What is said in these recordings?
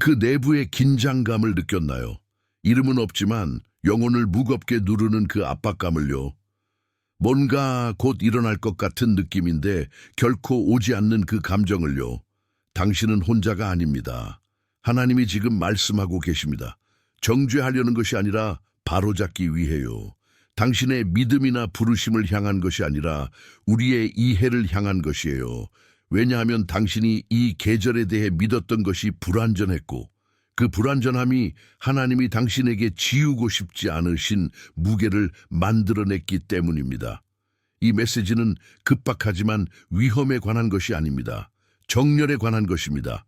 그 내부의 긴장감을 느꼈나요? 이름은 없지만 영혼을 무겁게 누르는 그 압박감을요. 뭔가 곧 일어날 것 같은 느낌인데 결코 오지 않는 그 감정을요. 당신은 혼자가 아닙니다. 하나님이 지금 말씀하고 계십니다. 정죄하려는 것이 아니라 바로잡기 위해요. 당신의 믿음이나 부르심을 향한 것이 아니라 우리의 이해를 향한 것이에요. 왜냐하면 당신이 이 계절에 대해 믿었던 것이 불완전했고 그 불완전함이 하나님이 당신에게 지우고 싶지 않으신 무게를 만들어냈기 때문입니다. 이 메시지는 급박하지만 위험에 관한 것이 아닙니다. 정렬에 관한 것입니다.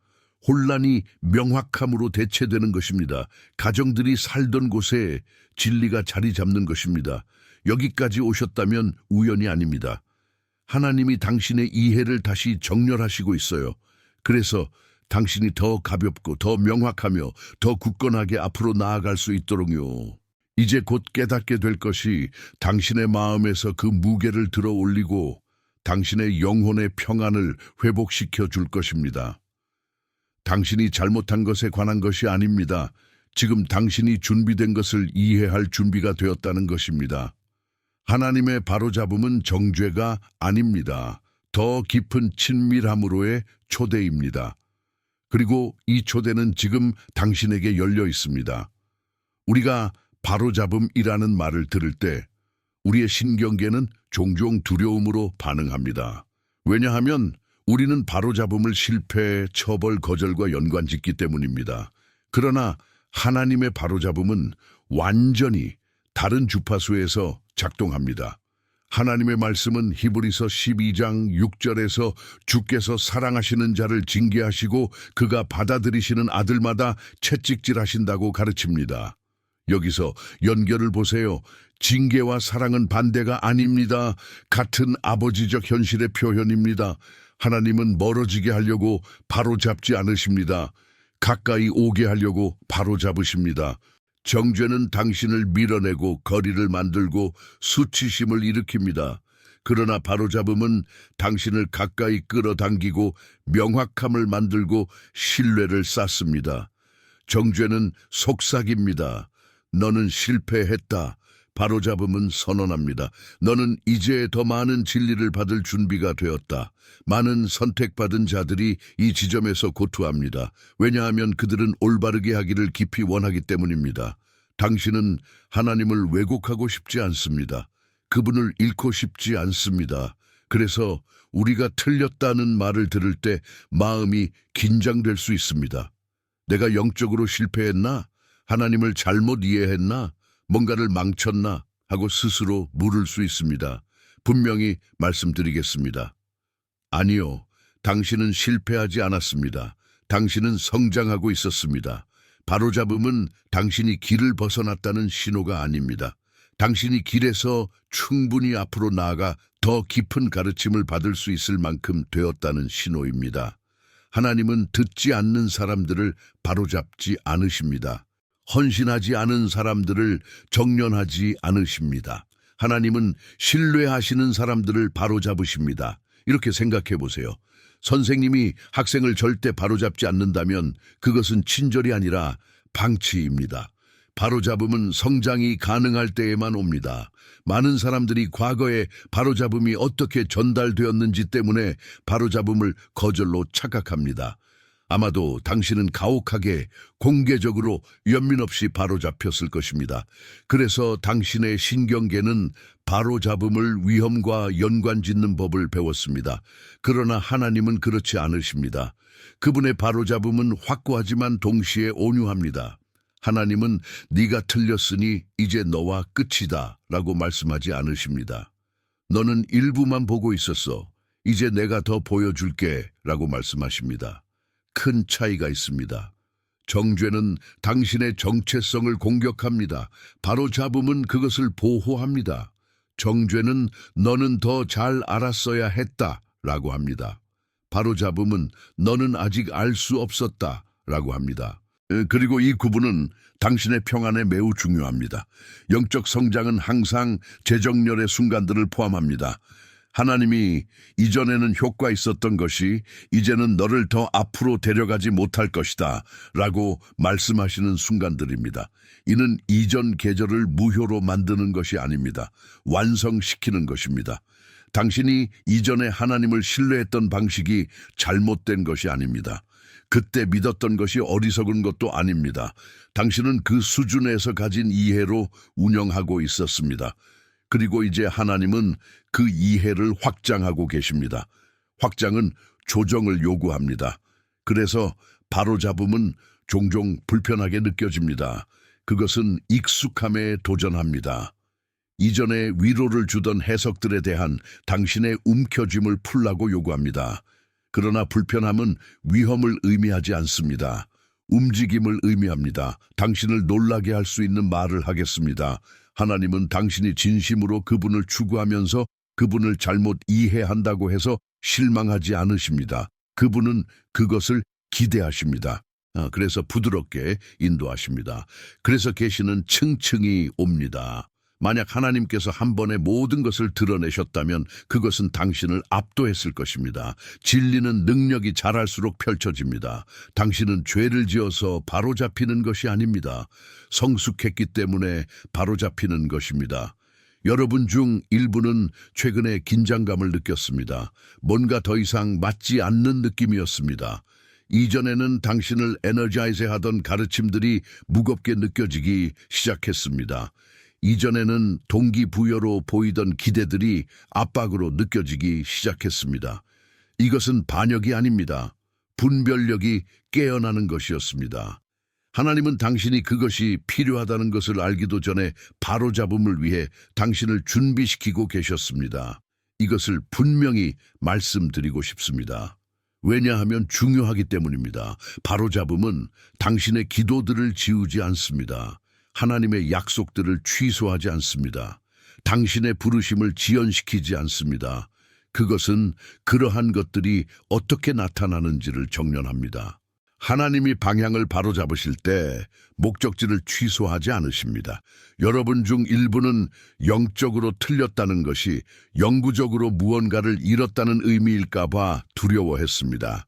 혼란이 명확함으로 대체되는 것입니다. 가정들이 살던 곳에 진리가 자리 잡는 것입니다. 여기까지 오셨다면 우연이 아닙니다. 하나님이 당신의 이해를 다시 정렬하시고 있어요. 그래서 당신이 더 가볍고 더 명확하며 더 굳건하게 앞으로 나아갈 수 있도록요. 이제 곧 깨닫게 될 것이 당신의 마음에서 그 무게를 들어 올리고 당신의 영혼의 평안을 회복시켜 줄 것입니다. 당신이 잘못한 것에 관한 것이 아닙니다. 지금 당신이 준비된 것을 이해할 준비가 되었다는 것입니다. 하나님의 바로잡음은 정죄가 아닙니다. 더 깊은 친밀함으로의 초대입니다. 그리고 이 초대는 지금 당신에게 열려 있습니다. 우리가 바로잡음이라는 말을 들을 때 우리의 신경계는 종종 두려움으로 반응합니다. 왜냐하면 우리는 바로잡음을 실패, 처벌, 거절과 연관짓기 때문입니다. 그러나 하나님의 바로잡음은 완전히 다른 주파수에서 작동합니다. 하나님의 말씀은 히브리서 12장 6절에서 주께서 사랑하시는 자를 징계하시고 그가 받아들이시는 아들마다 채찍질하신다고 가르칩니다. 여기서 연결을 보세요. 징계와 사랑은 반대가 아닙니다. 같은 아버지적 현실의 표현입니다. 하나님은 멀어지게 하려고 바로잡지 않으십니다. 가까이 오게 하려고 바로잡으십니다. 정죄는 당신을 밀어내고 거리를 만들고 수치심을 일으킵니다. 그러나 바로잡음은 당신을 가까이 끌어당기고 명확함을 만들고 신뢰를 쌓습니다. 정죄는 속삭입니다. 너는 실패했다. 바로잡음은 선언합니다. 너는 이제 더 많은 진리를 받을 준비가 되었다. 많은 선택받은 자들이 이 지점에서 고투합니다. 왜냐하면 그들은 올바르게 하기를 깊이 원하기 때문입니다. 당신은 하나님을 왜곡하고 싶지 않습니다. 그분을 잃고 싶지 않습니다. 그래서 우리가 틀렸다는 말을 들을 때 마음이 긴장될 수 있습니다. 내가 영적으로 실패했나? 하나님을 잘못 이해했나? 뭔가를 망쳤나? 하고 스스로 물을 수 있습니다. 분명히 말씀드리겠습니다. 아니요, 당신은 실패하지 않았습니다. 당신은 성장하고 있었습니다. 바로잡음은 당신이 길을 벗어났다는 신호가 아닙니다. 당신이 길에서 충분히 앞으로 나아가 더 깊은 가르침을 받을 수 있을 만큼 되었다는 신호입니다. 하나님은 듣지 않는 사람들을 바로잡지 않으십니다. 헌신하지 않은 사람들을 정련하지 않으십니다. 하나님은 신뢰하시는 사람들을 바로잡으십니다. 이렇게 생각해 보세요. 선생님이 학생을 절대 바로잡지 않는다면 그것은 친절이 아니라 방치입니다. 바로잡음은 성장이 가능할 때에만 옵니다. 많은 사람들이 과거에 바로잡음이 어떻게 전달되었는지 때문에 바로잡음을 거절로 착각합니다. 아마도 당신은 가혹하게 공개적으로 연민 없이 바로잡혔을 것입니다. 그래서 당신의 신경계는 바로잡음을 위험과 연관짓는 법을 배웠습니다. 그러나 하나님은 그렇지 않으십니다. 그분의 바로잡음은 확고하지만 동시에 온유합니다. 하나님은 네가 틀렸으니 이제 너와 끝이다 라고 말씀하지 않으십니다. 너는 일부만 보고 있었어. 이제 내가 더 보여줄게 라고 말씀하십니다. 큰 차이가 있습니다. 정죄는 당신의 정체성을 공격합니다. 바로잡음은 그것을 보호합니다. 정죄는 너는 더 잘 알았어야 했다 라고 합니다. 바로잡음은 너는 아직 알 수 없었다 라고 합니다. 그리고 이 구분은 당신의 평안에 매우 중요합니다. 영적 성장은 항상 재정렬의 순간들을 포함합니다. 하나님이 이전에는 효과 있었던 것이 이제는 너를 더 앞으로 데려가지 못할 것이다 라고 말씀하시는 순간들입니다. 이는 이전 계절을 무효로 만드는 것이 아닙니다. 완성시키는 것입니다. 당신이 이전에 하나님을 신뢰했던 방식이 잘못된 것이 아닙니다. 그때 믿었던 것이 어리석은 것도 아닙니다. 당신은 그 수준에서 가진 이해로 운영하고 있었습니다. 그리고 이제 하나님은 그 이해를 확장하고 계십니다. 확장은 조정을 요구합니다. 그래서 바로잡음은 종종 불편하게 느껴집니다. 그것은 익숙함에 도전합니다. 이전에 위로를 주던 해석들에 대한 당신의 움켜짐을 풀라고 요구합니다. 그러나 불편함은 위험을 의미하지 않습니다. 움직임을 의미합니다. 당신을 놀라게 할 수 있는 말을 하겠습니다. 하나님은 당신이 진심으로 그분을 추구하면서 그분을 잘못 이해한다고 해서 실망하지 않으십니다. 그분은 그것을 기대하십니다. 그래서 부드럽게 인도하십니다. 그래서 계시는 층층이 옵니다. 만약 하나님께서 한 번에 모든 것을 드러내셨다면 그것은 당신을 압도했을 것입니다. 진리는 능력이 자랄수록 펼쳐집니다. 당신은 죄를 지어서 바로잡히는 것이 아닙니다. 성숙했기 때문에 바로잡히는 것입니다. 여러분 중 일부는 최근에 긴장감을 느꼈습니다. 뭔가 더 이상 맞지 않는 느낌이었습니다. 이전에는 당신을 에너자이즈하던 가르침들이 무겁게 느껴지기 시작했습니다. 이전에는 동기부여로 보이던 기대들이 압박으로 느껴지기 시작했습니다. 이것은 반역이 아닙니다. 분별력이 깨어나는 것이었습니다. 하나님은 당신이 그것이 필요하다는 것을 알기도 전에 바로잡음을 위해 당신을 준비시키고 계셨습니다. 이것을 분명히 말씀드리고 싶습니다. 왜냐하면 중요하기 때문입니다. 바로잡음은 당신의 기도들을 지우지 않습니다. 하나님의 약속들을 취소하지 않습니다. 당신의 부르심을 지연시키지 않습니다. 그것은 그러한 것들이 어떻게 나타나는지를 정련합니다. 하나님이 방향을 바로잡으실 때 목적지를 취소하지 않으십니다. 여러분 중 일부는 영적으로 틀렸다는 것이 영구적으로 무언가를 잃었다는 의미일까 봐 두려워했습니다.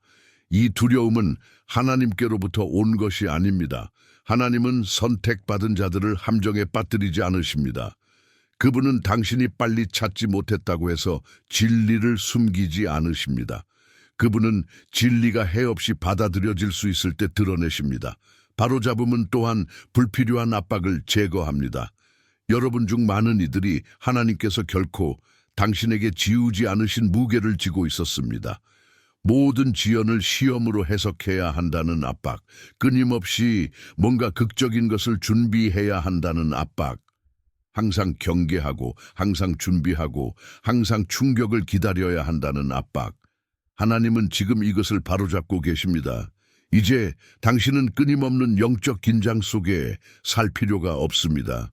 이 두려움은 하나님께로부터 온 것이 아닙니다. 하나님은 선택받은 자들을 함정에 빠뜨리지 않으십니다. 그분은 당신이 빨리 찾지 못했다고 해서 진리를 숨기지 않으십니다. 그분은 진리가 해없이 받아들여질 수 있을 때 드러내십니다. 바로잡음은 또한 불필요한 압박을 제거합니다. 여러분 중 많은 이들이 하나님께서 결코 당신에게 지우지 않으신 무게를 지고 있었습니다. 모든 지연을 시험으로 해석해야 한다는 압박, 끊임없이 뭔가 극적인 것을 준비해야 한다는 압박, 항상 경계하고 항상 준비하고 항상 충격을 기다려야 한다는 압박. 하나님은 지금 이것을 바로잡고 계십니다. 이제 당신은 끊임없는 영적 긴장 속에 살 필요가 없습니다.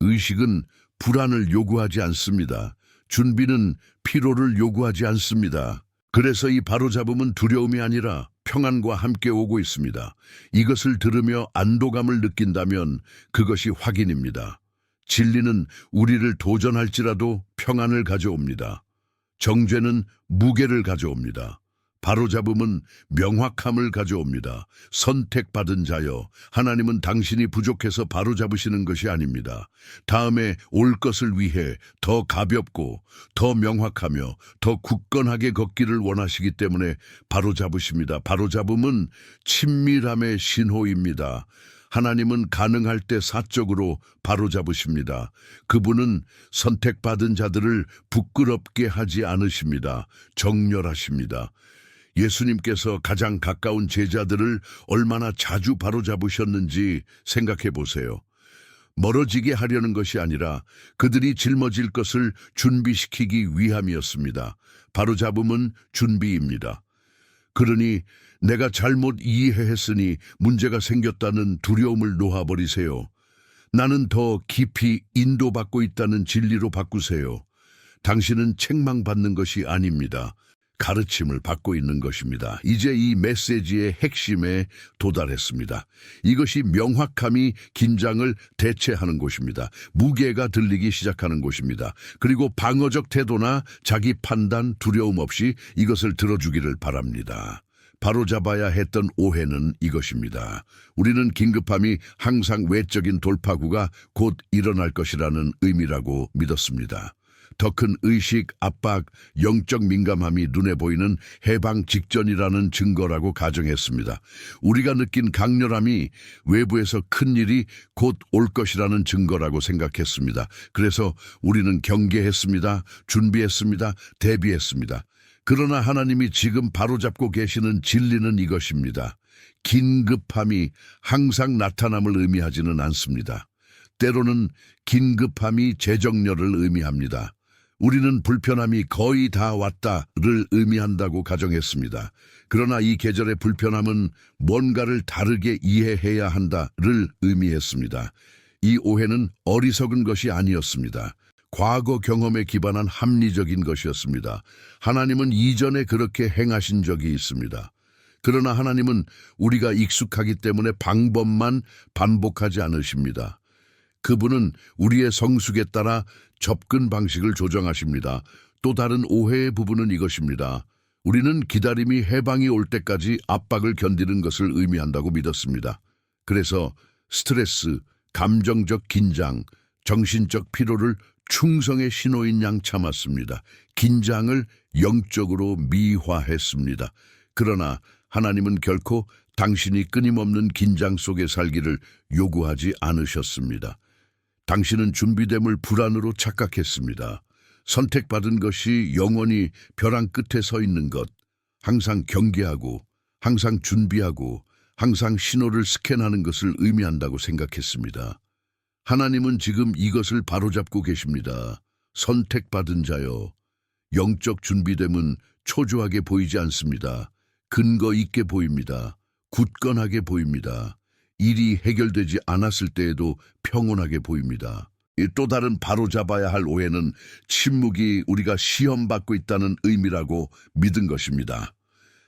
의식은 불안을 요구하지 않습니다. 준비는 피로를 요구하지 않습니다. 그래서 이 바로잡음은 두려움이 아니라 평안과 함께 오고 있습니다. 이것을 들으며 안도감을 느낀다면 그것이 확인입니다. 진리는 우리를 도전할지라도 평안을 가져옵니다. 정죄는 무게를 가져옵니다. 바로잡음은 명확함을 가져옵니다. 선택받은 자여, 하나님은 당신이 부족해서 바로잡으시는 것이 아닙니다. 다음에 올 것을 위해 더 가볍고 더 명확하며 더 굳건하게 걷기를 원하시기 때문에 바로잡으십니다. 바로잡음은 친밀함의 신호입니다. 하나님은 가능할 때 사적으로 바로잡으십니다. 그분은 선택받은 자들을 부끄럽게 하지 않으십니다. 정렬하십니다. 예수님께서 가장 가까운 제자들을 얼마나 자주 바로잡으셨는지 생각해 보세요. 멀어지게 하려는 것이 아니라 그들이 짊어질 것을 준비시키기 위함이었습니다. 바로잡음은 준비입니다. 그러니 내가 잘못 이해했으니 문제가 생겼다는 두려움을 놓아버리세요. 나는 더 깊이 인도받고 있다는 진리로 바꾸세요. 당신은 책망받는 것이 아닙니다. 가르침을 받고 있는 것입니다. 이제 이 메시지의 핵심에 도달했습니다. 이것이 명확함이 긴장을 대체하는 곳입니다. 무게가 들리기 시작하는 곳입니다. 그리고 방어적 태도나 자기 판단, 두려움 없이 이것을 들어주기를 바랍니다. 바로잡아야 했던 오해는 이것입니다. 우리는 긴급함이 항상 외적인 돌파구가 곧 일어날 것이라는 의미라고 믿었습니다. 더 큰 의식, 압박, 영적 민감함이 눈에 보이는 해방 직전이라는 증거라고 가정했습니다. 우리가 느낀 강렬함이 외부에서 큰 일이 곧 올 것이라는 증거라고 생각했습니다. 그래서 우리는 경계했습니다. 준비했습니다. 대비했습니다. 그러나 하나님이 지금 바로잡고 계시는 진리는 이것입니다. 긴급함이 항상 나타남을 의미하지는 않습니다. 때로는 긴급함이 재정렬을 의미합니다. 우리는 불편함이 거의 다 왔다를 의미한다고 가정했습니다. 그러나 이 계절의 불편함은 뭔가를 다르게 이해해야 한다를 의미했습니다. 이 오해는 어리석은 것이 아니었습니다. 과거 경험에 기반한 합리적인 것이었습니다. 하나님은 이전에 그렇게 행하신 적이 있습니다. 그러나 하나님은 우리가 익숙하기 때문에 방법만 반복하지 않으십니다. 그분은 우리의 성숙에 따라 접근 방식을 조정하십니다. 또 다른 오해의 부분은 이것입니다. 우리는 기다림이 해방이 올 때까지 압박을 견디는 것을 의미한다고 믿었습니다. 그래서 스트레스, 감정적 긴장, 정신적 피로를 충성의 신호인 양 참았습니다. 긴장을 영적으로 미화했습니다. 그러나 하나님은 결코 당신이 끊임없는 긴장 속에 살기를 요구하지 않으셨습니다. 당신은 준비됨을 불안으로 착각했습니다. 선택받은 것이 영원히 벼랑 끝에 서 있는 것, 항상 경계하고, 항상 준비하고, 항상 신호를 스캔하는 것을 의미한다고 생각했습니다. 하나님은 지금 이것을 바로잡고 계십니다. 선택받은 자여, 영적 준비됨은 초조하게 보이지 않습니다. 근거 있게 보입니다. 굳건하게 보입니다. 일이 해결되지 않았을 때에도 평온하게 보입니다. 또 다른 바로잡아야 할 오해는 침묵이 우리가 시험받고 있다는 의미라고 믿은 것입니다.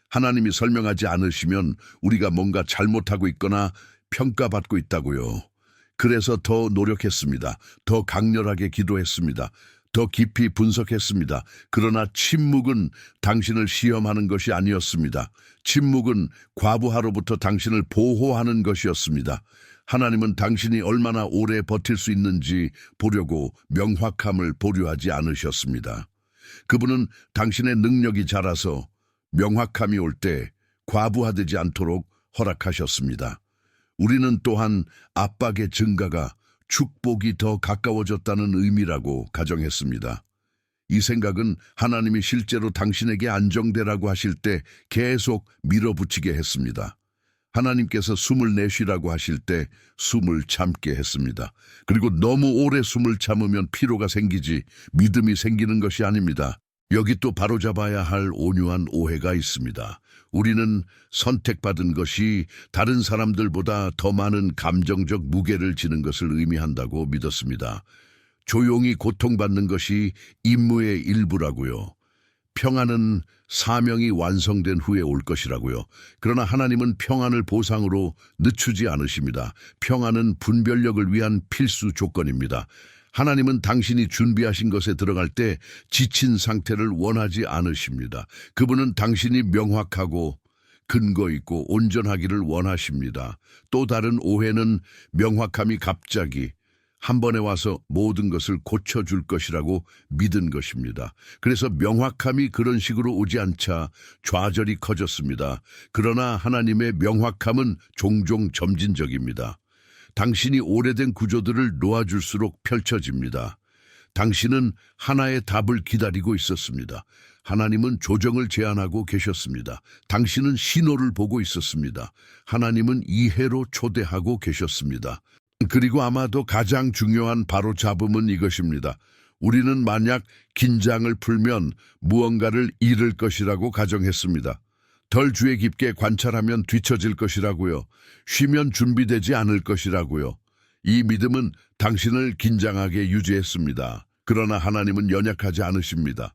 하나님이 설명하지 않으시면 우리가 뭔가 잘못하고 있거나 평가받고 있다고요. 그래서 더 노력했습니다. 더 강렬하게 기도했습니다. 더 깊이 분석했습니다. 그러나 침묵은 당신을 시험하는 것이 아니었습니다. 침묵은 과부하로부터 당신을 보호하는 것이었습니다. 하나님은 당신이 얼마나 오래 버틸 수 있는지 보려고 명확함을 보류하지 않으셨습니다. 그분은 당신의 능력이 자라서 명확함이 올 때 과부하되지 않도록 허락하셨습니다. 우리는 또한 압박의 증가가 축복이 더 가까워졌다는 의미라고 가정했습니다. 이 생각은 하나님이 실제로 당신에게 안정되라고 하실 때 계속 밀어붙이게 했습니다. 하나님께서 숨을 내쉬라고 하실 때 숨을 참게 했습니다. 그리고 너무 오래 숨을 참으면 피로가 생기지 믿음이 생기는 것이 아닙니다. 여기 또 바로잡아야 할 온유한 오해가 있습니다. 우리는 선택받은 것이 다른 사람들보다 더 많은 감정적 무게를 지는 것을 의미한다고 믿었습니다. 조용히 고통받는 것이 임무의 일부라고요. 평안은 사명이 완성된 후에 올 것이라고요. 그러나 하나님은 평안을 보상으로 늦추지 않으십니다. 평안은 분별력을 위한 필수 조건입니다. 하나님은 당신이 준비하신 것에 들어갈 때 지친 상태를 원하지 않으십니다. 그분은 당신이 명확하고 근거 있고 온전하기를 원하십니다. 또 다른 오해는 명확함이 갑자기 한 번에 와서 모든 것을 고쳐줄 것이라고 믿은 것입니다. 그래서 명확함이 그런 식으로 오지 않자 좌절이 커졌습니다. 그러나 하나님의 명확함은 종종 점진적입니다. 당신이 오래된 구조들을 놓아줄수록 펼쳐집니다. 당신은 하나의 답을 기다리고 있었습니다. 하나님은 조정을 제안하고 계셨습니다. 당신은 신호를 보고 있었습니다. 하나님은 이해로 초대하고 계셨습니다. 그리고 아마도 가장 중요한 바로잡음은 이것입니다. 우리는 만약 긴장을 풀면 무언가를 잃을 것이라고 가정했습니다. 덜 주의 깊게 관찰하면 뒤처질 것이라고요. 쉬면 준비되지 않을 것이라고요. 이 믿음은 당신을 긴장하게 유지했습니다. 그러나 하나님은 연약하지 않으십니다.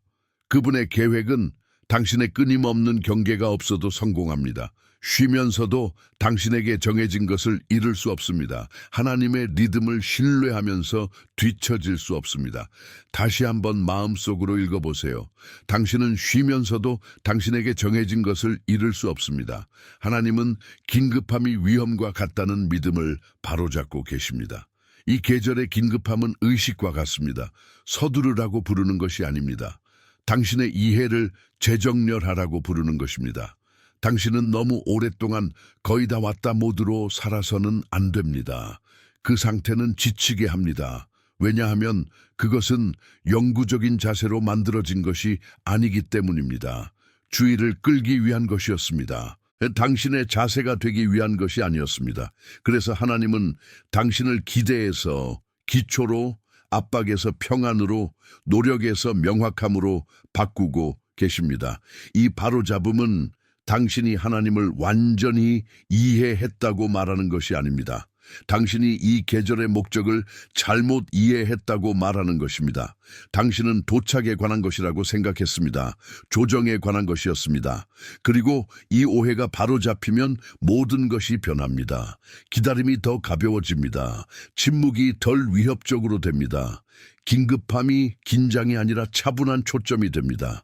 그분의 계획은 당신의 끊임없는 경계가 없어도 성공합니다. 쉬면서도 당신에게 정해진 것을 이룰 수 없습니다. 하나님의 리듬을 신뢰하면서 뒤처질 수 없습니다. 다시 한번 마음속으로 읽어보세요. 당신은 쉬면서도 당신에게 정해진 것을 이룰 수 없습니다. 하나님은 긴급함이 위험과 같다는 믿음을 바로잡고 계십니다. 이 계절의 긴급함은 의식과 같습니다. 서두르라고 부르는 것이 아닙니다. 당신의 이해를 재정렬하라고 부르는 것입니다. 당신은 너무 오랫동안 거의 다 왔다 모드로 살아서는 안 됩니다. 그 상태는 지치게 합니다. 왜냐하면 그것은 영구적인 자세로 만들어진 것이 아니기 때문입니다. 주의를 끌기 위한 것이었습니다. 당신의 자세가 되기 위한 것이 아니었습니다. 그래서 하나님은 당신을 기대에서 기초로, 압박에서 평안으로, 노력에서 명확함으로 바꾸고 계십니다. 이 바로잡음은 당신이 하나님을 완전히 이해했다고 말하는 것이 아닙니다. 당신이 이 계절의 목적을 잘못 이해했다고 말하는 것입니다. 당신은 도착에 관한 것이라고 생각했습니다. 조정에 관한 것이었습니다. 그리고 이 오해가 바로잡히면 모든 것이 변합니다. 기다림이 더 가벼워집니다. 침묵이 덜 위협적으로 됩니다. 긴급함이 긴장이 아니라 차분한 초점이 됩니다.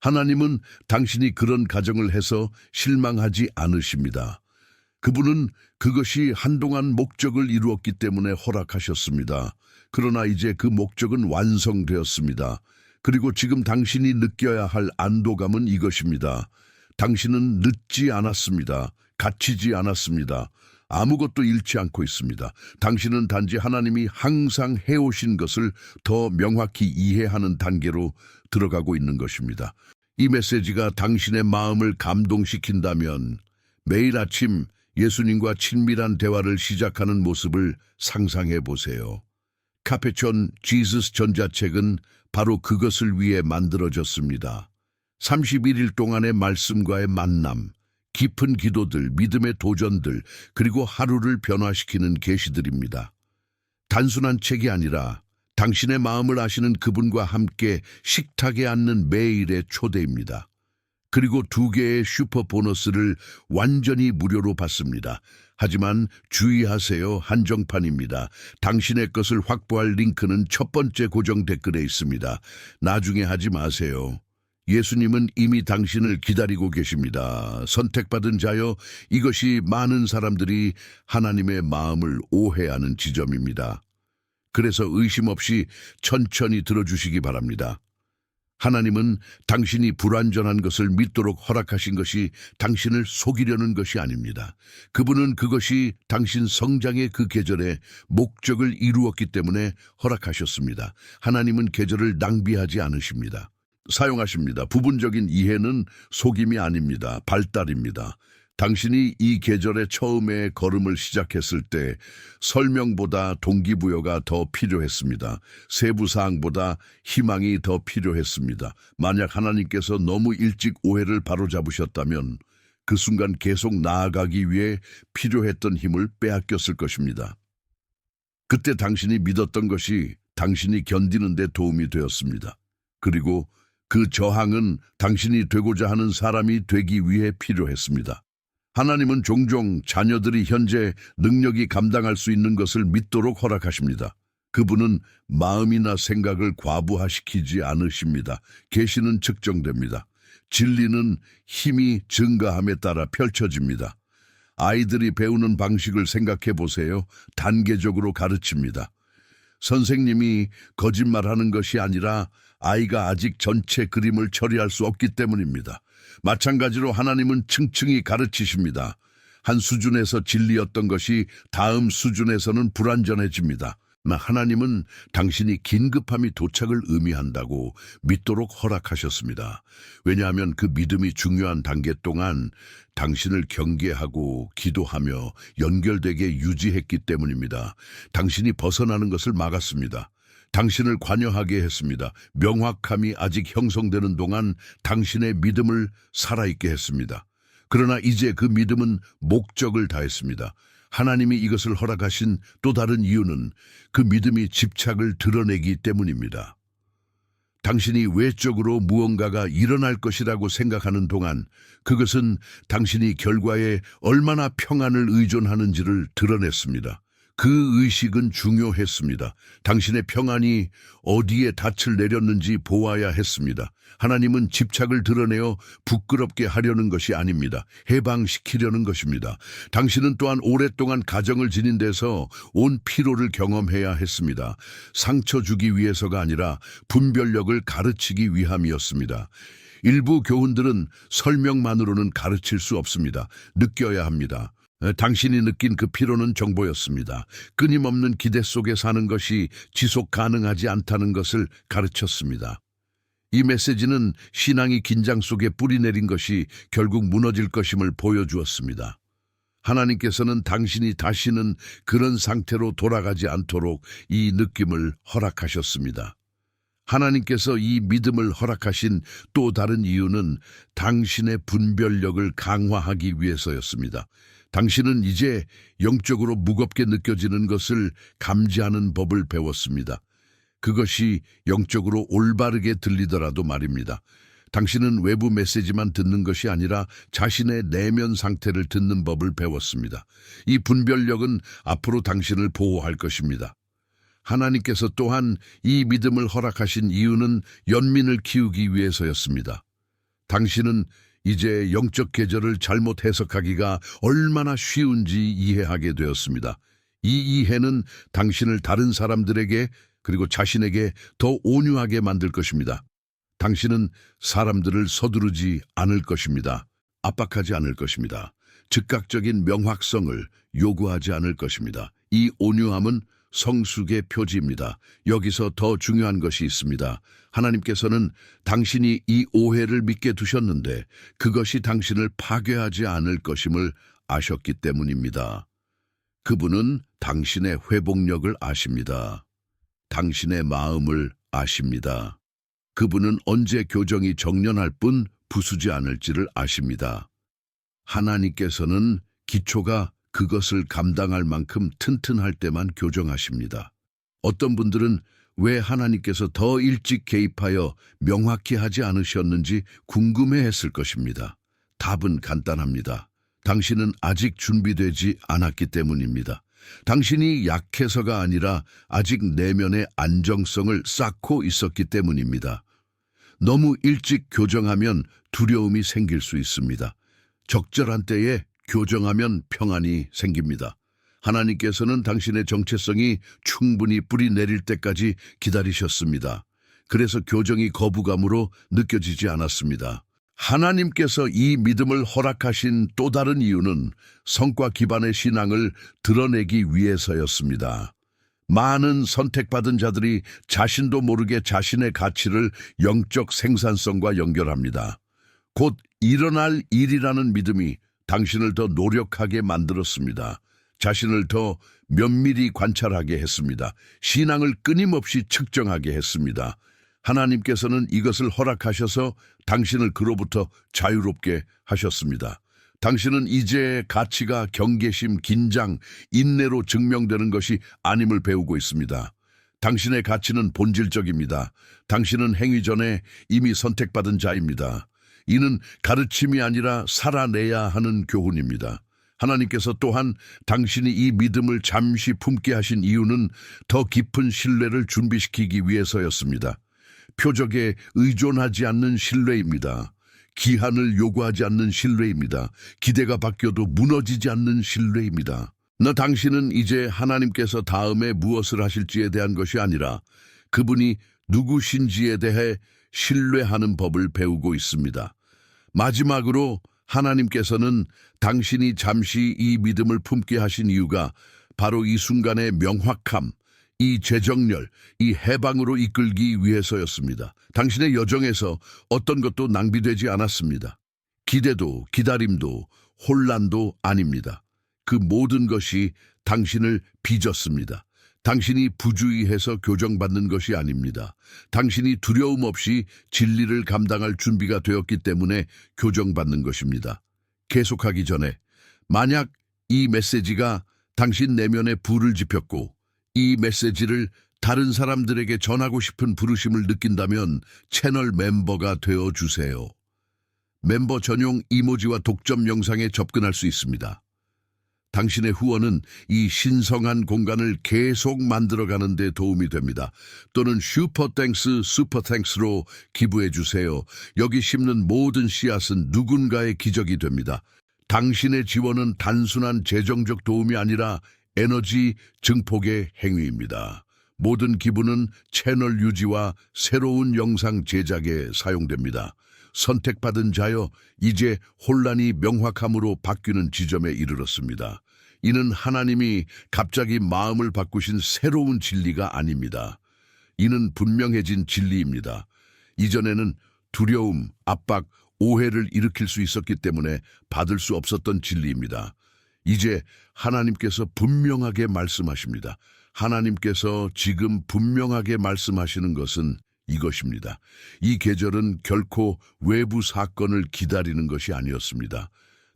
하나님은 당신이 그런 가정을 해서 실망하지 않으십니다. 그분은 그것이 한동안 목적을 이루었기 때문에 허락하셨습니다. 그러나 이제 그 목적은 완성되었습니다. 그리고 지금 당신이 느껴야 할 안도감은 이것입니다. 당신은 늦지 않았습니다. 갇히지 않았습니다. 아무것도 잃지 않고 있습니다. 당신은 단지 하나님이 항상 해오신 것을 더 명확히 이해하는 단계로 들어가고 있는 것입니다. 이 메시지가 당신의 마음을 감동시킨다면 매일 아침 예수님과 친밀한 대화를 시작하는 모습을 상상해 보세요. 카페촌 지저스 전자책은 바로 그것을 위해 만들어졌습니다. 31일 동안의 말씀과의 만남, 깊은 기도들, 믿음의 도전들, 그리고 하루를 변화시키는 계시들입니다. 단순한 책이 아니라 당신의 마음을 아시는 그분과 함께 식탁에 앉는 매일의 초대입니다. 그리고 2개의 슈퍼 보너스를 완전히 무료로 받습니다. 하지만 주의하세요. 한정판입니다. 당신의 것을 확보할 링크는 첫 번째 고정 댓글에 있습니다. 나중에 하지 마세요. 예수님은 이미 당신을 기다리고 계십니다. 선택받은 자여, 이것이 많은 사람들이 하나님의 마음을 오해하는 지점입니다. 그래서 의심 없이 천천히 들어주시기 바랍니다. 하나님은 당신이 불완전한 것을 믿도록 허락하신 것이 당신을 속이려는 것이 아닙니다. 그분은 그것이 당신 성장의 그 계절에 목적을 이루었기 때문에 허락하셨습니다. 하나님은 계절을 낭비하지 않으십니다. 사용하십니다. 부분적인 이해는 속임이 아닙니다. 발달입니다. 당신이 이 계절의 처음에 걸음을 시작했을 때 설명보다 동기부여가 더 필요했습니다. 세부사항보다 희망이 더 필요했습니다. 만약 하나님께서 너무 일찍 오해를 바로잡으셨다면 그 순간 계속 나아가기 위해 필요했던 힘을 빼앗겼을 것입니다. 그때 당신이 믿었던 것이 당신이 견디는 데 도움이 되었습니다. 그리고 그 저항은 당신이 되고자 하는 사람이 되기 위해 필요했습니다. 하나님은 종종 자녀들이 현재 능력이 감당할 수 있는 것을 믿도록 허락하십니다. 그분은 마음이나 생각을 과부하시키지 않으십니다. 계시는 측정됩니다. 진리는 힘이 증가함에 따라 펼쳐집니다. 아이들이 배우는 방식을 생각해 보세요. 단계적으로 가르칩니다. 선생님이 거짓말하는 것이 아니라 아이가 아직 전체 그림을 처리할 수 없기 때문입니다. 마찬가지로 하나님은 층층이 가르치십니다. 한 수준에서 진리였던 것이 다음 수준에서는 불완전해집니다. 하나님은 당신이 긴급함이 도착을 의미한다고 믿도록 허락하셨습니다. 왜냐하면 그 믿음이 중요한 단계 동안 당신을 경계하고 기도하며 연결되게 유지했기 때문입니다. 당신이 벗어나는 것을 막았습니다. 당신을 관여하게 했습니다. 명확함이 아직 형성되는 동안 당신의 믿음을 살아있게 했습니다. 그러나 이제 그 믿음은 목적을 다했습니다. 하나님이 이것을 허락하신 또 다른 이유는 그 믿음이 집착을 드러내기 때문입니다. 당신이 외적으로 무언가가 일어날 것이라고 생각하는 동안 그것은 당신이 결과에 얼마나 평안을 의존하는지를 드러냈습니다. 그 의식은 중요했습니다. 당신의 평안이 어디에 닻을 내렸는지 보아야 했습니다. 하나님은 집착을 드러내어 부끄럽게 하려는 것이 아닙니다. 해방시키려는 것입니다. 당신은 또한 오랫동안 가정을 지닌 데서 온 피로를 경험해야 했습니다. 상처 주기 위해서가 아니라 분별력을 가르치기 위함이었습니다. 일부 교훈들은 설명만으로는 가르칠 수 없습니다. 느껴야 합니다. 당신이 느낀 그 피로는 정보였습니다. 끊임없는 기대 속에 사는 것이 지속 가능하지 않다는 것을 가르쳤습니다. 이 메시지는 신앙이 긴장 속에 뿌리내린 것이 결국 무너질 것임을 보여주었습니다. 하나님께서는 당신이 다시는 그런 상태로 돌아가지 않도록 이 느낌을 허락하셨습니다. 하나님께서 이 믿음을 허락하신 또 다른 이유는 당신의 분별력을 강화하기 위해서였습니다. 당신은 이제 영적으로 무겁게 느껴지는 것을 감지하는 법을 배웠습니다. 그것이 영적으로 올바르게 들리더라도 말입니다. 당신은 외부 메시지만 듣는 것이 아니라 자신의 내면 상태를 듣는 법을 배웠습니다. 이 분별력은 앞으로 당신을 보호할 것입니다. 하나님께서 또한 이 믿음을 허락하신 이유는 연민을 키우기 위해서였습니다. 당신은 이제 영적 계절을 잘못 해석하기가 얼마나 쉬운지 이해하게 되었습니다. 이 이해는 당신을 다른 사람들에게 그리고 자신에게 더 온유하게 만들 것입니다. 당신은 사람들을 서두르지 않을 것입니다. 압박하지 않을 것입니다. 즉각적인 명확성을 요구하지 않을 것입니다. 이 온유함은 성숙의 표지입니다. 여기서 더 중요한 것이 있습니다. 하나님께서는 당신이 이 오해를 믿게 두셨는데 그것이 당신을 파괴하지 않을 것임을 아셨기 때문입니다. 그분은 당신의 회복력을 아십니다. 당신의 마음을 아십니다. 그분은 언제 교정이 정련할 뿐 부수지 않을지를 아십니다. 하나님께서는 기초가 그것을 감당할 만큼 튼튼할 때만 교정하십니다. 어떤 분들은 왜 하나님께서 더 일찍 개입하여 명확히 하지 않으셨는지 궁금해했을 것입니다. 답은 간단합니다. 당신은 아직 준비되지 않았기 때문입니다. 당신이 약해서가 아니라 아직 내면의 안정성을 쌓고 있었기 때문입니다. 너무 일찍 교정하면 두려움이 생길 수 있습니다. 적절한 때에 교정하면 평안이 생깁니다. 하나님께서는 당신의 정체성이 충분히 뿌리 내릴 때까지 기다리셨습니다. 그래서 교정이 거부감으로 느껴지지 않았습니다. 하나님께서 이 믿음을 허락하신 또 다른 이유는 성과 기반의 신앙을 드러내기 위해서였습니다. 많은 선택받은 자들이 자신도 모르게 자신의 가치를 영적 생산성과 연결합니다. 곧 일어날 일이라는 믿음이 당신을 더 노력하게 만들었습니다. 자신을 더 면밀히 관찰하게 했습니다. 신앙을 끊임없이 측정하게 했습니다. 하나님께서는 이것을 허락하셔서 당신을 그로부터 자유롭게 하셨습니다. 당신은 이제 가치가 경계심, 긴장, 인내로 증명되는 것이 아님을 배우고 있습니다. 당신의 가치는 본질적입니다. 당신은 행위 전에 이미 선택받은 자입니다. 이는 가르침이 아니라 살아내야 하는 교훈입니다. 하나님께서 또한 당신이 이 믿음을 잠시 품게 하신 이유는 더 깊은 신뢰를 준비시키기 위해서였습니다. 표적에 의존하지 않는 신뢰입니다. 기한을 요구하지 않는 신뢰입니다. 기대가 바뀌어도 무너지지 않는 신뢰입니다. 당신은 이제 하나님께서 다음에 무엇을 하실지에 대한 것이 아니라 그분이 누구신지에 대해 신뢰하는 법을 배우고 있습니다. 마지막으로 하나님께서는 당신이 잠시 이 믿음을 품게 하신 이유가 바로 이 순간의 명확함, 이 재정렬, 이 해방으로 이끌기 위해서였습니다. 당신의 여정에서 어떤 것도 낭비되지 않았습니다. 기대도, 기다림도, 혼란도 아닙니다. 그 모든 것이 당신을 빚었습니다. 당신이 부주의해서 교정받는 것이 아닙니다. 당신이 두려움 없이 진리를 감당할 준비가 되었기 때문에 교정받는 것입니다. 계속하기 전에 만약 이 메시지가 당신 내면에 불을 지폈고 이 메시지를 다른 사람들에게 전하고 싶은 부르심을 느낀다면 채널 멤버가 되어 주세요. 멤버 전용 이모지와 독점 영상에 접근할 수 있습니다. 당신의 후원은 이 신성한 공간을 계속 만들어가는 데 도움이 됩니다. 또는 슈퍼땡스, 슈퍼땡스로 기부해 주세요. 여기 심는 모든 씨앗은 누군가의 기적이 됩니다. 당신의 지원은 단순한 재정적 도움이 아니라 에너지 증폭의 행위입니다. 모든 기부는 채널 유지와 새로운 영상 제작에 사용됩니다. 선택받은 자여, 이제 혼란이 명확함으로 바뀌는 지점에 이르렀습니다. 이는 하나님이 갑자기 마음을 바꾸신 새로운 진리가 아닙니다. 이는 분명해진 진리입니다. 이전에는 두려움, 압박, 오해를 일으킬 수 있었기 때문에 받을 수 없었던 진리입니다. 이제 하나님께서 분명하게 말씀하십니다. 하나님께서 지금 분명하게 말씀하시는 것은 이것입니다. 이 계절은 결코 외부 사건을 기다리는 것이 아니었습니다.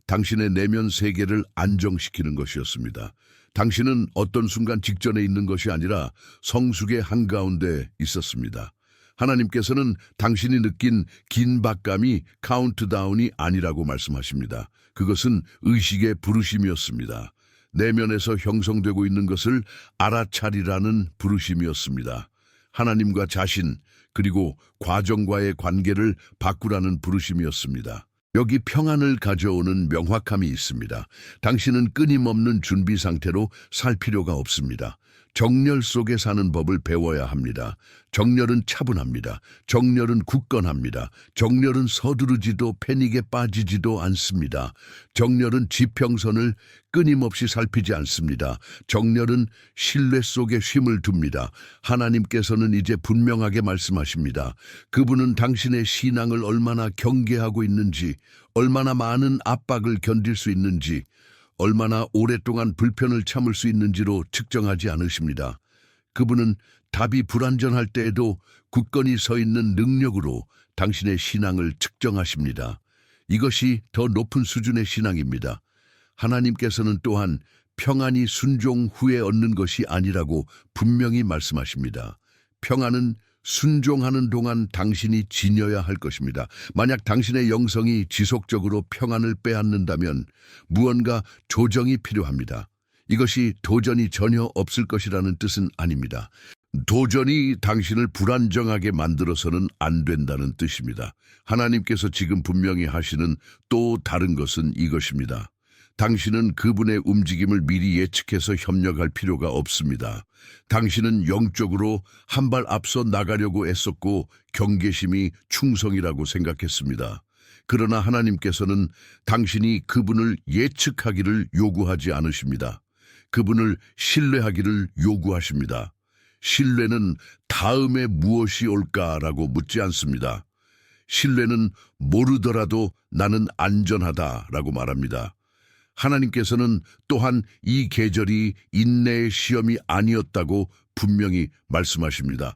당신의 내면 세계를 안정시키는 것이었습니다. 당신은 어떤 순간 직전에 있는 것이 아니라 성숙의 한가운데 있었습니다. 하나님께서는 당신이 느낀 긴박감이 카운트다운이 아니라고 말씀하십니다. 그것은 의식의 부르심이었습니다. 내면에서 형성되고 있는 것을 알아차리라는 부르심이었습니다. 하나님과 자신, 그리고 과정과의 관계를 바꾸라는 부르심이었습니다. 여기 평안을 가져오는 명확함이 있습니다. 당신은 끊임없는 준비 상태로 살 필요가 없습니다. 정열 속에 사는 법을 배워야 합니다. 정열은 차분합니다. 정열은 굳건합니다. 정열은 서두르지도 패닉에 빠지지도 않습니다. 정열은 지평선을 끊임없이 살피지 않습니다. 정열은 신뢰 속에 쉼을 둡니다. 하나님께서는 이제 분명하게 말씀하십니다. 그분은 당신의 신앙을 얼마나 경계하고 있는지, 얼마나 많은 압박을 견딜 수 있는지, 얼마나 오랫동안 불편을 참을 수 있는지로 측정하지 않으십니다. 그분은 답이 불완전할 때에도 굳건히 서 있는 능력으로 당신의 신앙을 측정하십니다. 이것이 더 높은 수준의 신앙입니다. 하나님께서는 또한 평안이 순종 후에 얻는 것이 아니라고 분명히 말씀하십니다. 평안은 순종하는 동안 당신이 지녀야 할 것입니다. 만약 당신의 영성이 지속적으로 평안을 빼앗는다면 무언가 조정이 필요합니다. 이것이 도전이 전혀 없을 것이라는 뜻은 아닙니다. 도전이 당신을 불안정하게 만들어서는 안 된다는 뜻입니다. 하나님께서 지금 분명히 하시는 또 다른 것은 이것입니다. 당신은 그분의 움직임을 미리 예측해서 협력할 필요가 없습니다. 당신은 영적으로 한 발 앞서 나가려고 애썼고 경계심이 충성이라고 생각했습니다. 그러나 하나님께서는 당신이 그분을 예측하기를 요구하지 않으십니다. 그분을 신뢰하기를 요구하십니다. 신뢰는 다음에 무엇이 올까라고 묻지 않습니다. 신뢰는 모르더라도 나는 안전하다라고 말합니다. 하나님께서는 또한 이 계절이 인내의 시험이 아니었다고 분명히 말씀하십니다.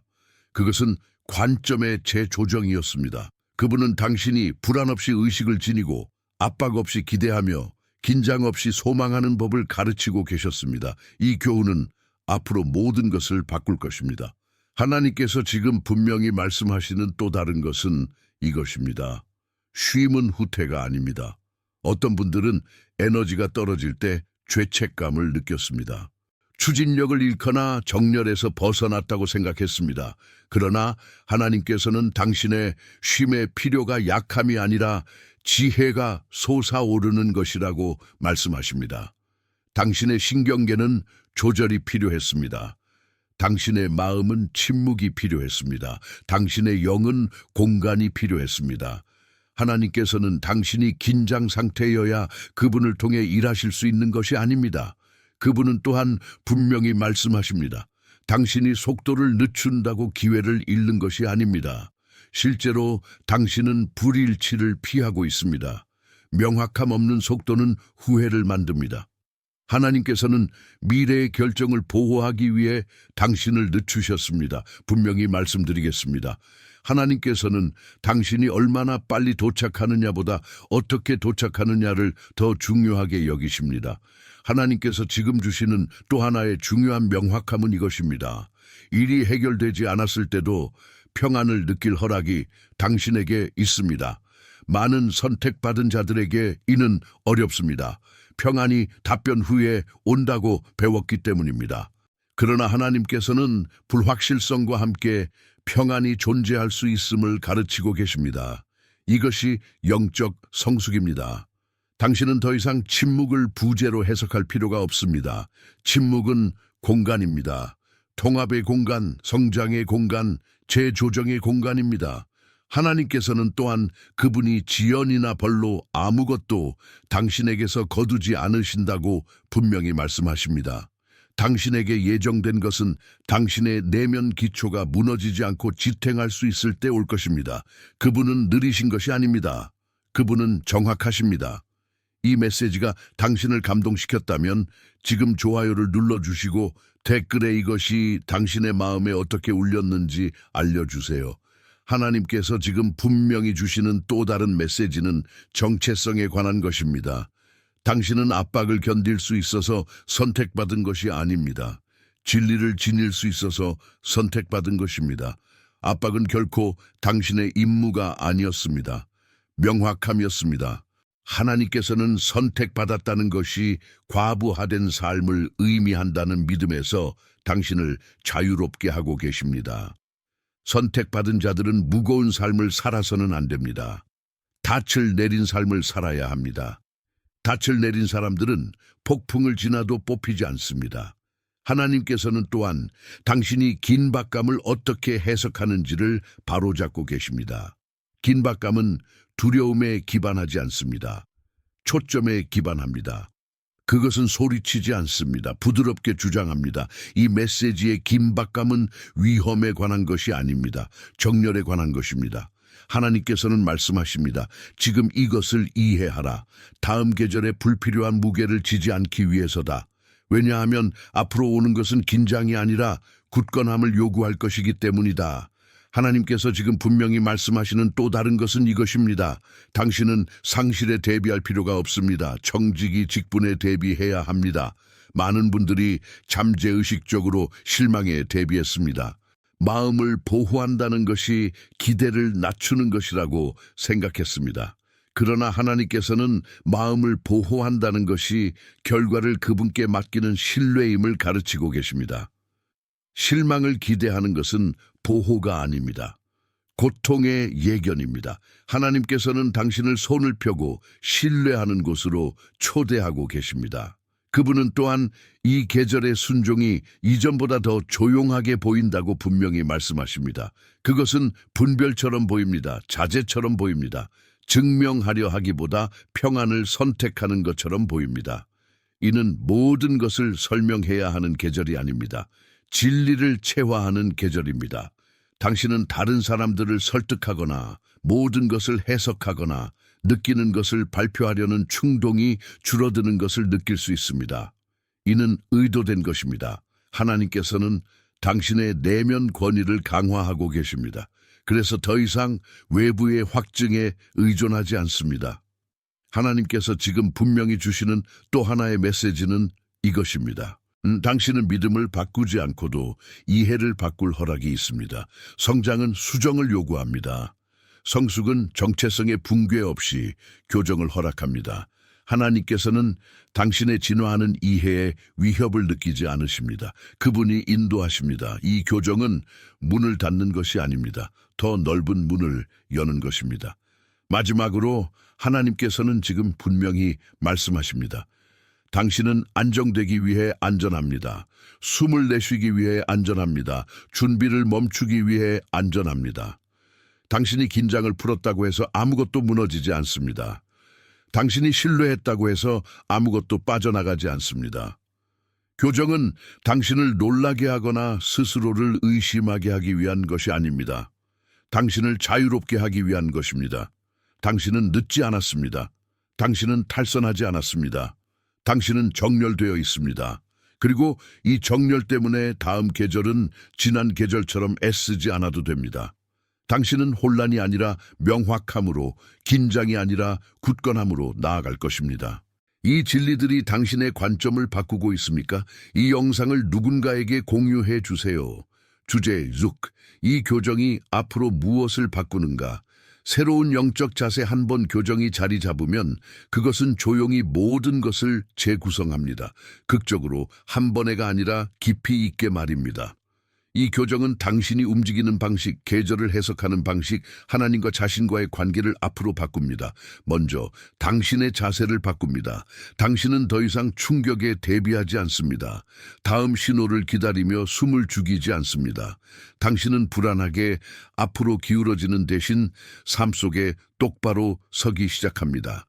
그것은 관점의 재조정이었습니다. 그분은 당신이 불안 없이 의식을 지니고 압박 없이 기대하며 긴장 없이 소망하는 법을 가르치고 계셨습니다. 이 교훈은 앞으로 모든 것을 바꿀 것입니다. 하나님께서 지금 분명히 말씀하시는 또 다른 것은 이것입니다. 쉼은 후퇴가 아닙니다. 어떤 분들은 에너지가 떨어질 때 죄책감을 느꼈습니다. 추진력을 잃거나 정열에서 벗어났다고 생각했습니다. 그러나 하나님께서는 당신의 쉼의 필요가 약함이 아니라 지혜가 솟아오르는 것이라고 말씀하십니다. 당신의 신경계는 조절이 필요했습니다. 당신의 마음은 침묵이 필요했습니다. 당신의 영은 공간이 필요했습니다. 하나님께서는 당신이 긴장 상태여야 그분을 통해 일하실 수 있는 것이 아닙니다. 그분은 또한 분명히 말씀하십니다. 당신이 속도를 늦춘다고 기회를 잃는 것이 아닙니다. 실제로 당신은 불일치를 피하고 있습니다. 명확함 없는 속도는 후회를 만듭니다. 하나님께서는 미래의 결정을 보호하기 위해 당신을 늦추셨습니다. 분명히 말씀드리겠습니다. 하나님께서는 당신이 얼마나 빨리 도착하느냐보다 어떻게 도착하느냐를 더 중요하게 여기십니다. 하나님께서 지금 주시는 또 하나의 중요한 명확함은 이것입니다. 일이 해결되지 않았을 때도 평안을 느낄 허락이 당신에게 있습니다. 많은 선택받은 자들에게 이는 어렵습니다. 평안이 답변 후에 온다고 배웠기 때문입니다. 그러나 하나님께서는 불확실성과 함께 평안이 존재할 수 있음을 가르치고 계십니다. 이것이 영적 성숙입니다. 당신은 더 이상 침묵을 부재로 해석할 필요가 없습니다. 침묵은 공간입니다. 통합의 공간, 성장의 공간, 재조정의 공간입니다. 하나님께서는 또한 그분이 지연이나 벌로 아무것도 당신에게서 거두지 않으신다고 분명히 말씀하십니다. 당신에게 예정된 것은 당신의 내면 기초가 무너지지 않고 지탱할 수 있을 때 올 것입니다. 그분은 느리신 것이 아닙니다. 그분은 정확하십니다. 이 메시지가 당신을 감동시켰다면 지금 좋아요를 눌러주시고 댓글에 이것이 당신의 마음에 어떻게 울렸는지 알려주세요. 하나님께서 지금 분명히 주시는 또 다른 메시지는 정체성에 관한 것입니다. 당신은 압박을 견딜 수 있어서 선택받은 것이 아닙니다. 진리를 지닐 수 있어서 선택받은 것입니다. 압박은 결코 당신의 임무가 아니었습니다. 명확함이었습니다. 하나님께서는 선택받았다는 것이 과부하된 삶을 의미한다는 믿음에서 당신을 자유롭게 하고 계십니다. 선택받은 자들은 무거운 삶을 살아서는 안 됩니다. 닻을 내린 삶을 살아야 합니다. 닻을 내린 사람들은 폭풍을 지나도 뽑히지 않습니다. 하나님께서는 또한 당신이 긴박감을 어떻게 해석하는지를 바로잡고 계십니다. 긴박감은 두려움에 기반하지 않습니다. 초점에 기반합니다. 그것은 소리치지 않습니다. 부드럽게 주장합니다. 이 메시지의 긴박감은 위험에 관한 것이 아닙니다. 정렬에 관한 것입니다. 하나님께서는 말씀하십니다. 지금 이것을 이해하라. 다음 계절에 불필요한 무게를 지지 않기 위해서다. 왜냐하면 앞으로 오는 것은 긴장이 아니라 굳건함을 요구할 것이기 때문이다. 하나님께서 지금 분명히 말씀하시는 또 다른 것은 이것입니다. 당신은 상실에 대비할 필요가 없습니다. 정직이 직분에 대비해야 합니다. 많은 분들이 잠재의식적으로 실망에 대비했습니다. 마음을 보호한다는 것이 기대를 낮추는 것이라고 생각했습니다. 그러나 하나님께서는 마음을 보호한다는 것이 결과를 그분께 맡기는 신뢰임을 가르치고 계십니다. 실망을 기대하는 것은 보호가 아닙니다. 고통의 예견입니다. 하나님께서는 당신을 손을 펴고 신뢰하는 곳으로 초대하고 계십니다. 그분은 또한 이 계절의 순종이 이전보다 더 조용하게 보인다고 분명히 말씀하십니다. 그것은 분별처럼 보입니다. 자제처럼 보입니다. 증명하려 하기보다 평안을 선택하는 것처럼 보입니다. 이는 모든 것을 설명해야 하는 계절이 아닙니다. 진리를 체화하는 계절입니다. 당신은 다른 사람들을 설득하거나 모든 것을 해석하거나 느끼는 것을 발표하려는 충동이 줄어드는 것을 느낄 수 있습니다. 이는 의도된 것입니다. 하나님께서는 당신의 내면 권위를 강화하고 계십니다. 그래서 더 이상 외부의 확증에 의존하지 않습니다. 하나님께서 지금 분명히 주시는 또 하나의 메시지는 이것입니다. 당신은 믿음을 바꾸지 않고도 이해를 바꿀 허락이 있습니다. 성장은 수정을 요구합니다. 성숙은 정체성의 붕괴 없이 교정을 허락합니다. 하나님께서는 당신의 진화하는 이해에 위협을 느끼지 않으십니다. 그분이 인도하십니다. 이 교정은 문을 닫는 것이 아닙니다. 더 넓은 문을 여는 것입니다. 마지막으로 하나님께서는 지금 분명히 말씀하십니다. 당신은 안정되기 위해 안전합니다. 숨을 내쉬기 위해 안전합니다. 준비를 멈추기 위해 안전합니다. 당신이 긴장을 풀었다고 해서 아무것도 무너지지 않습니다. 당신이 신뢰했다고 해서 아무것도 빠져나가지 않습니다. 교정은 당신을 놀라게 하거나 스스로를 의심하게 하기 위한 것이 아닙니다. 당신을 자유롭게 하기 위한 것입니다. 당신은 늦지 않았습니다. 당신은 탈선하지 않았습니다. 당신은 정렬되어 있습니다. 그리고 이 정렬 때문에 다음 계절은 지난 계절처럼 애쓰지 않아도 됩니다. 당신은 혼란이 아니라 명확함으로, 긴장이 아니라 굳건함으로 나아갈 것입니다. 이 진리들이 당신의 관점을 바꾸고 있습니까? 이 영상을 누군가에게 공유해 주세요. 주제 룩. 이 교정이 앞으로 무엇을 바꾸는가? 새로운 영적 자세 한 번 교정이 자리 잡으면 그것은 조용히 모든 것을 재구성합니다. 극적으로 한 번에가 아니라 깊이 있게 말입니다. 이 교정은 당신이 움직이는 방식, 계절을 해석하는 방식, 하나님과 자신과의 관계를 앞으로 바꿉니다. 먼저 당신의 자세를 바꿉니다. 당신은 더 이상 충격에 대비하지 않습니다. 다음 신호를 기다리며 숨을 죽이지 않습니다. 당신은 불안하게 앞으로 기울어지는 대신 삶 속에 똑바로 서기 시작합니다.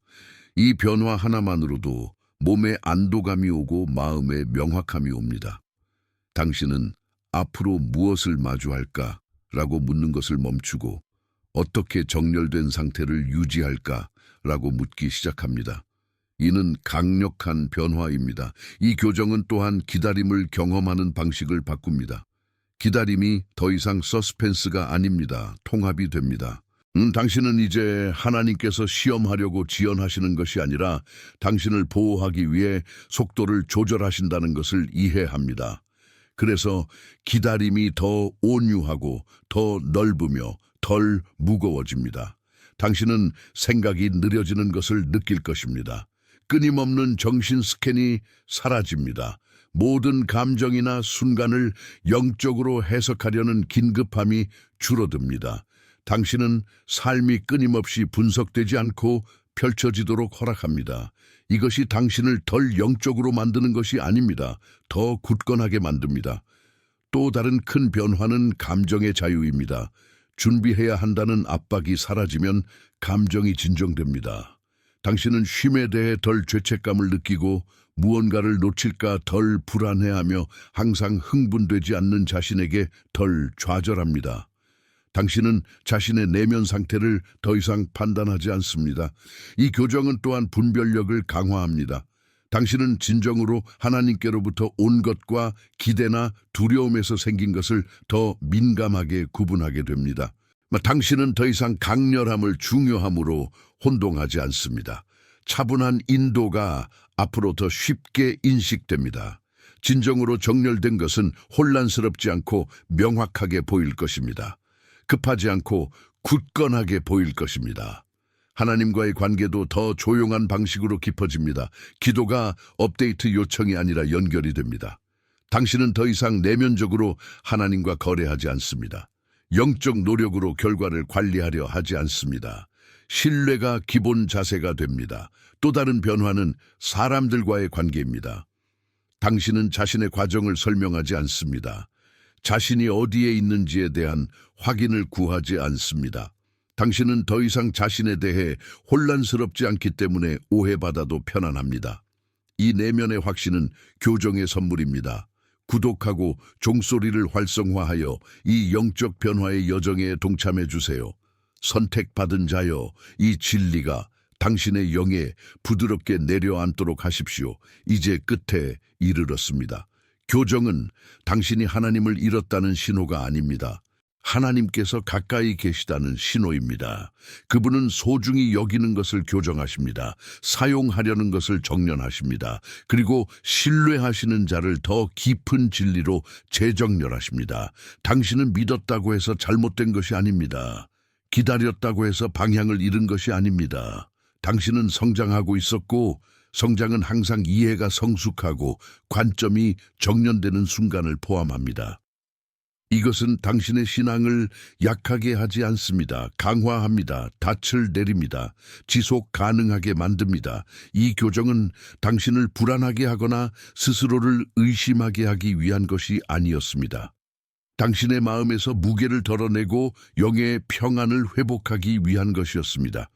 이 변화 하나만으로도 몸에 안도감이 오고 마음에 명확함이 옵니다. 당신은 앞으로 무엇을 마주할까? 라고 묻는 것을 멈추고 어떻게 정렬된 상태를 유지할까? 라고 묻기 시작합니다. 이는 강력한 변화입니다. 이 교정은 또한 기다림을 경험하는 방식을 바꿉니다. 기다림이 더 이상 서스펜스가 아닙니다. 통합이 됩니다. 당신은 이제 하나님께서 시험하려고 지연하시는 것이 아니라 당신을 보호하기 위해 속도를 조절하신다는 것을 이해합니다. 그래서 기다림이 더 온유하고 더 넓으며 덜 무거워집니다. 당신은 생각이 느려지는 것을 느낄 것입니다. 끊임없는 정신 스캔이 사라집니다. 모든 감정이나 순간을 영적으로 해석하려는 긴급함이 줄어듭니다. 당신은 삶이 끊임없이 분석되지 않고 펼쳐지도록 허락합니다. 이것이 당신을 덜 영적으로 만드는 것이 아닙니다. 더 굳건하게 만듭니다. 또 다른 큰 변화는 감정의 자유입니다. 준비해야 한다는 압박이 사라지면 감정이 진정됩니다. 당신은 쉼에 대해 덜 죄책감을 느끼고 무언가를 놓칠까 덜 불안해하며 항상 흥분되지 않는 자신에게 덜 좌절합니다. 당신은 자신의 내면 상태를 더 이상 판단하지 않습니다. 이 교정은 또한 분별력을 강화합니다. 당신은 진정으로 하나님께로부터 온 것과 기대나 두려움에서 생긴 것을 더 민감하게 구분하게 됩니다. 당신은 더 이상 강렬함을 중요함으로 혼동하지 않습니다. 차분한 인도가 앞으로 더 쉽게 인식됩니다. 진정으로 정렬된 것은 혼란스럽지 않고 명확하게 보일 것입니다. 급하지 않고 굳건하게 보일 것입니다. 하나님과의 관계도 더 조용한 방식으로 깊어집니다. 기도가 업데이트 요청이 아니라 연결이 됩니다. 당신은 더 이상 내면적으로 하나님과 거래하지 않습니다. 영적 노력으로 결과를 관리하려 하지 않습니다. 신뢰가 기본 자세가 됩니다. 또 다른 변화는 사람들과의 관계입니다. 당신은 자신의 과정을 설명하지 않습니다. 자신이 어디에 있는지에 대한 확인을 구하지 않습니다. 당신은 더 이상 자신에 대해 혼란스럽지 않기 때문에 오해받아도 편안합니다. 이 내면의 확신은 교정의 선물입니다. 구독하고 종소리를 활성화하여 이 영적 변화의 여정에 동참해 주세요. 선택받은 자여, 이 진리가 당신의 영에 부드럽게 내려앉도록 하십시오. 이제 끝에 이르렀습니다. 교정은 당신이 하나님을 잃었다는 신호가 아닙니다. 하나님께서 가까이 계시다는 신호입니다. 그분은 소중히 여기는 것을 교정하십니다. 사용하려는 것을 정련하십니다. 그리고 신뢰하시는 자를 더 깊은 진리로 재정렬하십니다. 당신은 믿었다고 해서 잘못된 것이 아닙니다. 기다렸다고 해서 방향을 잃은 것이 아닙니다. 당신은 성장하고 있었고 성장은 항상 이해가 성숙하고 관점이 정련되는 순간을 포함합니다. 이것은 당신의 신앙을 약하게 하지 않습니다. 강화합니다. 닻을 내립니다. 지속 가능하게 만듭니다. 이 교정은 당신을 불안하게 하거나 스스로를 의심하게 하기 위한 것이 아니었습니다. 당신의 마음에서 무게를 덜어내고 영의 평안을 회복하기 위한 것이었습니다.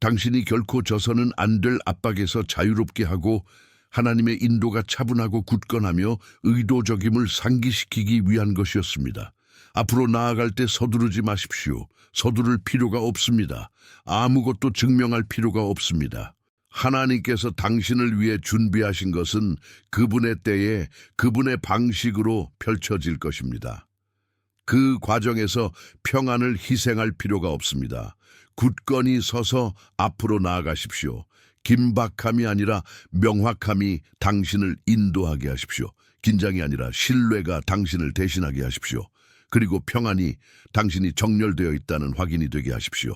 당신이 결코 져서는 안 될 압박에서 자유롭게 하고 하나님의 인도가 차분하고 굳건하며 의도적임을 상기시키기 위한 것이었습니다. 앞으로 나아갈 때 서두르지 마십시오. 서두를 필요가 없습니다. 아무것도 증명할 필요가 없습니다. 하나님께서 당신을 위해 준비하신 것은 그분의 때에 그분의 방식으로 펼쳐질 것입니다. 그 과정에서 평안을 희생할 필요가 없습니다. 굳건히 서서 앞으로 나아가십시오. 긴박함이 아니라 명확함이 당신을 인도하게 하십시오. 긴장이 아니라 신뢰가 당신을 대신하게 하십시오. 그리고 평안이 당신이 정렬되어 있다는 확인이 되게 하십시오.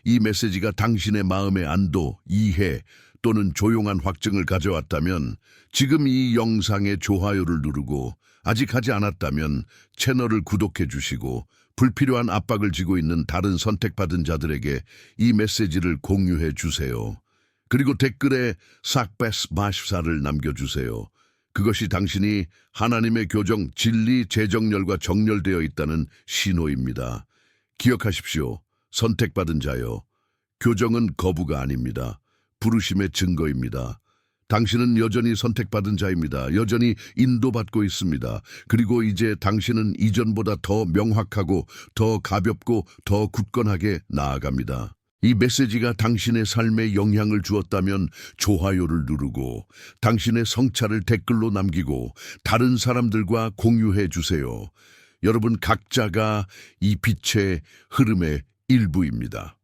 이 메시지가 당신의 마음의 안도, 이해 또는 조용한 확증을 가져왔다면 지금 이 영상에 좋아요를 누르고 아직 하지 않았다면 채널을 구독해 주시고 불필요한 압박을 지고 있는 다른 선택받은 자들에게 이 메시지를 공유해 주세요. 그리고 댓글에 삭베스 마십사를 남겨주세요. 그것이 당신이 하나님의 교정, 진리, 재정렬과 정렬되어 있다는 신호입니다. 기억하십시오. 선택받은 자여. 교정은 거부가 아닙니다. 부르심의 증거입니다. 당신은 여전히 선택받은 자입니다. 여전히 인도받고 있습니다. 그리고 이제 당신은 이전보다 더 명확하고 더 가볍고 더 굳건하게 나아갑니다. 이 메시지가 당신의 삶에 영향을 주었다면 좋아요를 누르고 당신의 성찰을 댓글로 남기고 다른 사람들과 공유해 주세요. 여러분 각자가 이 빛의 흐름의 일부입니다.